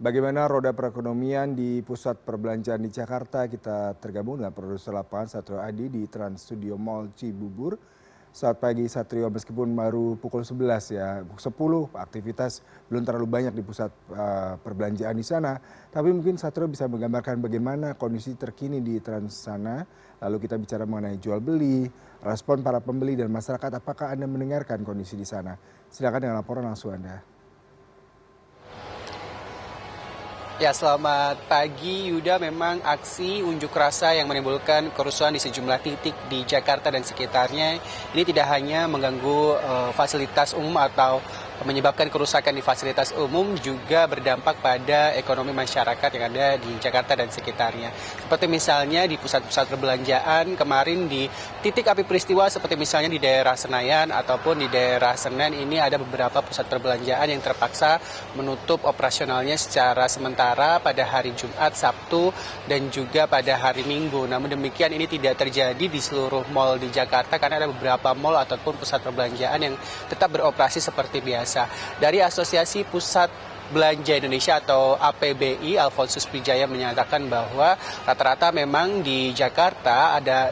Bagaimana roda perekonomian di pusat perbelanjaan di Jakarta? Kita tergabung dengan produser lapangan Satrio Adi di Trans Studio Mall Cibubur. Selamat pagi Satrio, meskipun baru pukul 11 ya, 10 aktivitas belum terlalu banyak di pusat perbelanjaan di sana. Tapi mungkin Satrio bisa menggambarkan bagaimana kondisi terkini di Trans sana. Lalu kita bicara mengenai jual beli, respon para pembeli dan masyarakat. Apakah Anda mendengarkan kondisi di sana? Silakan dengan laporan langsung Anda. Ya, selamat pagi Yuda. Memang aksi unjuk rasa yang menimbulkan kerusuhan di sejumlah titik di Jakarta dan sekitarnya ini tidak hanya mengganggu fasilitas umum atau menyebabkan kerusakan di fasilitas umum, juga berdampak pada ekonomi masyarakat yang ada di Jakarta dan sekitarnya. Seperti misalnya di pusat-pusat perbelanjaan kemarin di titik api peristiwa seperti misalnya di daerah Senayan ataupun di daerah Senen, ini ada beberapa pusat perbelanjaan yang terpaksa menutup operasionalnya secara sementara pada hari Jumat, Sabtu, dan juga pada hari Minggu. Namun demikian ini tidak terjadi di seluruh mal di Jakarta karena ada beberapa mal ataupun pusat perbelanjaan yang tetap beroperasi seperti biasa. Dari Asosiasi Pusat Belanja Indonesia atau APBI, Alfonsus Wijaya menyatakan bahwa rata-rata memang di Jakarta ada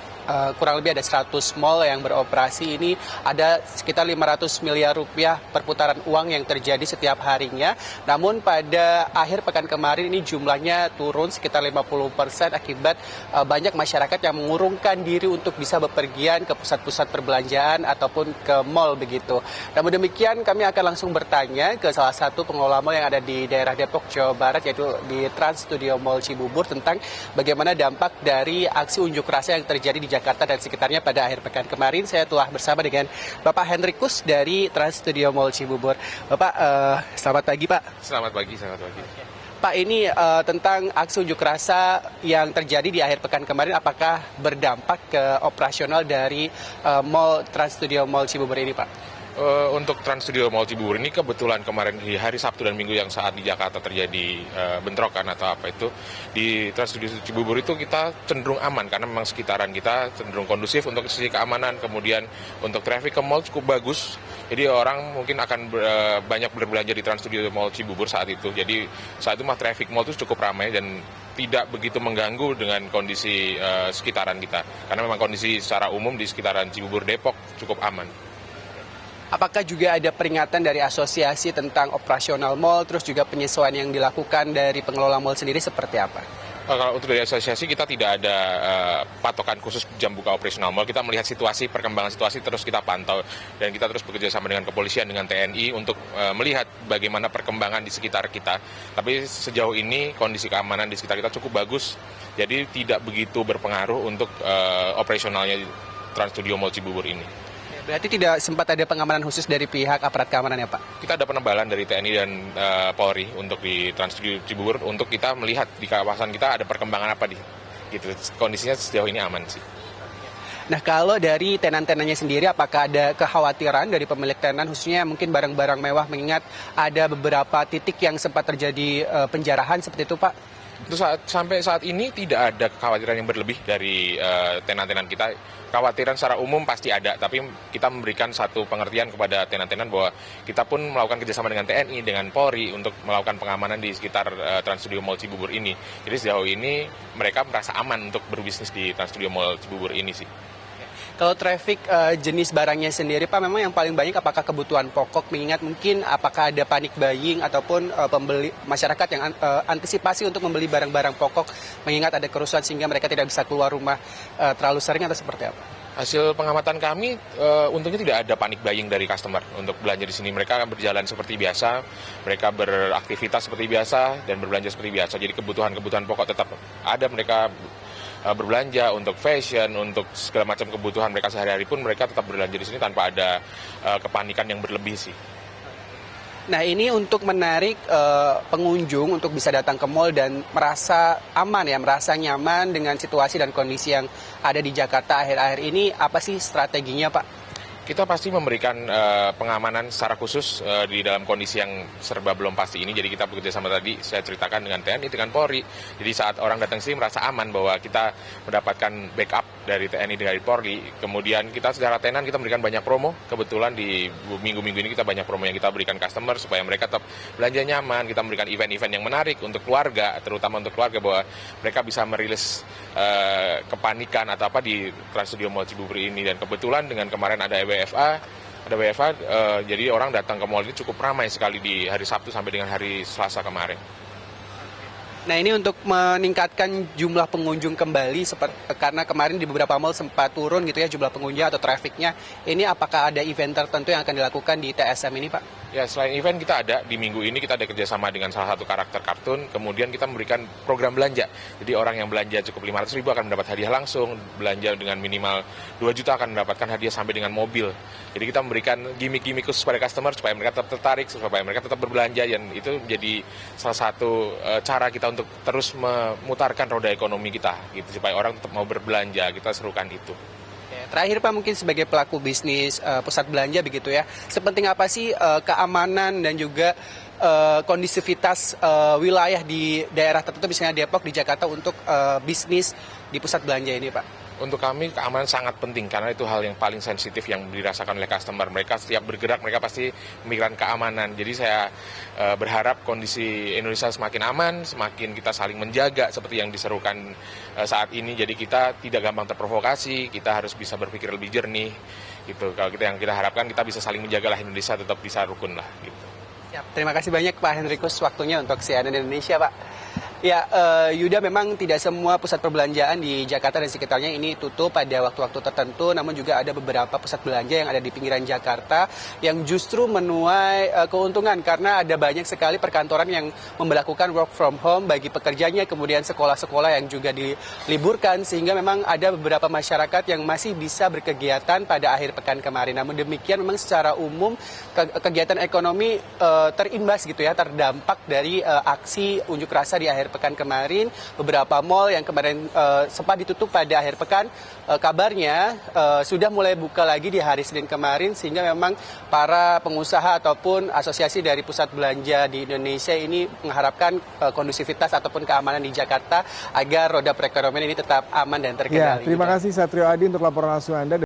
kurang lebih ada 100 mal yang beroperasi. Ini ada sekitar 500 miliar rupiah perputaran uang yang terjadi setiap harinya. Namun pada akhir pekan kemarin ini jumlahnya turun sekitar 50% akibat banyak masyarakat yang mengurungkan diri untuk bisa bepergian ke pusat-pusat perbelanjaan ataupun ke mal begitu. Namun demikian kami akan langsung bertanya ke salah satu pengelola mal yang ada di daerah Depok, Jawa Barat, yaitu di Trans Studio Mall Cibubur, tentang bagaimana dampak dari aksi unjuk rasa yang terjadi di Jakarta dan sekitarnya pada akhir pekan kemarin. Saya telah bersama dengan Bapak Hendrikus dari Trans Studio Mall Cibubur. Bapak, selamat pagi Pak. Selamat pagi. Pak, ini tentang aksi unjuk rasa yang terjadi di akhir pekan kemarin, apakah berdampak ke operasional dari Mall Trans Studio Mall Cibubur ini Pak? Untuk Trans Studio Mall Cibubur ini kebetulan kemarin di hari Sabtu dan Minggu yang saat di Jakarta terjadi bentrokan atau apa itu, di Trans Studio Cibubur itu kita cenderung aman karena memang sekitaran kita cenderung kondusif untuk sisi keamanan. Kemudian untuk traffic ke mall cukup bagus, jadi orang mungkin akan banyak berbelanja di Trans Studio Mall Cibubur saat itu. Jadi saat itu mah traffic mall itu cukup ramai dan tidak begitu mengganggu dengan kondisi sekitaran kita, karena memang kondisi secara umum di sekitaran Cibubur Depok cukup aman. Apakah juga ada peringatan dari asosiasi tentang operasional mal, terus juga penyesuaian yang dilakukan dari pengelola mal sendiri seperti apa? Kalau untuk dari asosiasi kita tidak ada patokan khusus jam buka operasional mal. Kita melihat situasi, perkembangan situasi terus kita pantau, dan kita terus bekerja sama dengan kepolisian, dengan TNI untuk melihat bagaimana perkembangan di sekitar kita. Tapi sejauh ini kondisi keamanan di sekitar kita cukup bagus, jadi tidak begitu berpengaruh untuk operasionalnya Trans Studio Mall Cibubur ini. Berarti tidak sempat ada pengamanan khusus dari pihak aparat keamanan ya Pak? Kita ada penebalan dari TNI dan Polri untuk di Trans Studio Cibubur untuk kita melihat di kawasan kita ada perkembangan apa gitu. Kondisinya sejauh ini aman sih. Nah, kalau dari tenan-tenannya sendiri, apakah ada kekhawatiran dari pemilik tenan khususnya mungkin barang-barang mewah, mengingat ada beberapa titik yang sempat terjadi penjarahan seperti itu Pak? Sampai saat ini tidak ada kekhawatiran yang berlebih dari tenan-tenan kita. Kekhawatiran secara umum pasti ada, tapi kita memberikan satu pengertian kepada tenan-tenan bahwa kita pun melakukan kerjasama dengan TNI, dengan Polri untuk melakukan pengamanan di sekitar Trans Studio Mall Cibubur ini. Jadi sejauh ini mereka merasa aman untuk berbisnis di Trans Studio Mall Cibubur ini sih. Kalau traffic jenis barangnya sendiri Pak, memang yang paling banyak apakah kebutuhan pokok, mengingat mungkin apakah ada panic buying ataupun pembeli masyarakat yang antisipasi untuk membeli barang-barang pokok mengingat ada kerusuhan sehingga mereka tidak bisa keluar rumah terlalu sering, atau seperti apa? Hasil pengamatan kami, untungnya tidak ada panic buying dari customer untuk belanja di sini. Mereka berjalan seperti biasa, mereka beraktivitas seperti biasa dan berbelanja seperti biasa. Jadi kebutuhan-kebutuhan pokok tetap ada, mereka berbelanja untuk fashion, untuk segala macam kebutuhan mereka sehari-hari pun mereka tetap berbelanja di sini tanpa ada kepanikan yang berlebih sih. Nah, ini untuk menarik pengunjung untuk bisa datang ke mal dan merasa aman ya, merasa nyaman dengan situasi dan kondisi yang ada di Jakarta akhir-akhir ini, apa sih strateginya Pak? Kita pasti memberikan pengamanan secara khusus di dalam kondisi yang serba belum pasti ini. Jadi kita bekerja sama tadi, saya ceritakan dengan TNI, dengan Polri. Jadi saat orang datang sini merasa aman bahwa kita mendapatkan backup dari TNI, dari Polri. Kemudian kita secara tenan kita memberikan banyak promo. Kebetulan di minggu-minggu ini kita banyak promo yang kita berikan customer supaya mereka tetap belanja nyaman. Kita memberikan event-event yang menarik untuk keluarga, terutama untuk keluarga, bahwa mereka bisa merilis kepanikan atau apa di Trans Studio Mall Cibubur ini. Dan kebetulan dengan kemarin ada WFA, jadi orang datang ke mall ini cukup ramai sekali di hari Sabtu sampai dengan hari Selasa kemarin. Nah, ini untuk meningkatkan jumlah pengunjung kembali, karena kemarin di beberapa mall sempat turun gitu ya jumlah pengunjung atau trafficnya. Ini apakah ada event tertentu yang akan dilakukan di TSM ini, Pak? Ya, selain event kita ada, di minggu ini kita ada kerjasama dengan salah satu karakter kartun, kemudian kita memberikan program belanja. Jadi orang yang belanja cukup 500.000 akan mendapat hadiah langsung, belanja dengan minimal 2 juta akan mendapatkan hadiah sampai dengan mobil. Jadi kita memberikan gimmick-gimmick khusus pada customer supaya mereka tetap tertarik, supaya mereka tetap berbelanja, dan itu menjadi salah satu cara kita untuk terus memutarkan roda ekonomi kita, gitu, supaya orang tetap mau berbelanja. Kita serukan itu. Terakhir Pak, mungkin sebagai pelaku bisnis pusat belanja begitu ya, sepenting apa sih keamanan dan juga kondisivitas wilayah di daerah tertentu, misalnya Depok, di Jakarta, untuk bisnis di pusat belanja ini, Pak? Untuk kami keamanan sangat penting karena itu hal yang paling sensitif yang dirasakan oleh customer. Mereka setiap bergerak mereka pasti memikirkan keamanan. Jadi saya berharap kondisi Indonesia semakin aman, semakin kita saling menjaga seperti yang diserukan saat ini. Jadi kita tidak gampang terprovokasi, kita harus bisa berpikir lebih jernih. Gitu. Kalau kita yang kita harapkan kita bisa saling menjagalah, Indonesia tetap bisa rukun lah. Gitu. Terima kasih banyak Pak Henrikus waktunya untuk CNN Indonesia, Pak. Ya, Yuda, memang tidak semua pusat perbelanjaan di Jakarta dan sekitarnya ini tutup pada waktu-waktu tertentu, namun juga ada beberapa pusat belanja yang ada di pinggiran Jakarta yang justru menuai keuntungan karena ada banyak sekali perkantoran yang memberlakukan work from home bagi pekerjanya, kemudian sekolah-sekolah yang juga diliburkan, sehingga memang ada beberapa masyarakat yang masih bisa berkegiatan pada akhir pekan kemarin. Namun demikian, memang secara umum kegiatan ekonomi terimbas gitu ya, terdampak dari aksi unjuk rasa di akhir pekan kemarin. Beberapa mal yang kemarin sempat ditutup pada akhir pekan, kabarnya sudah mulai buka lagi di hari Senin kemarin, sehingga memang para pengusaha ataupun asosiasi dari pusat belanja di Indonesia ini mengharapkan kondusivitas ataupun keamanan di Jakarta agar roda perekonomian ini tetap aman dan terkendali. Ya, terima kasih Satrio Adi untuk laporan langsung Anda.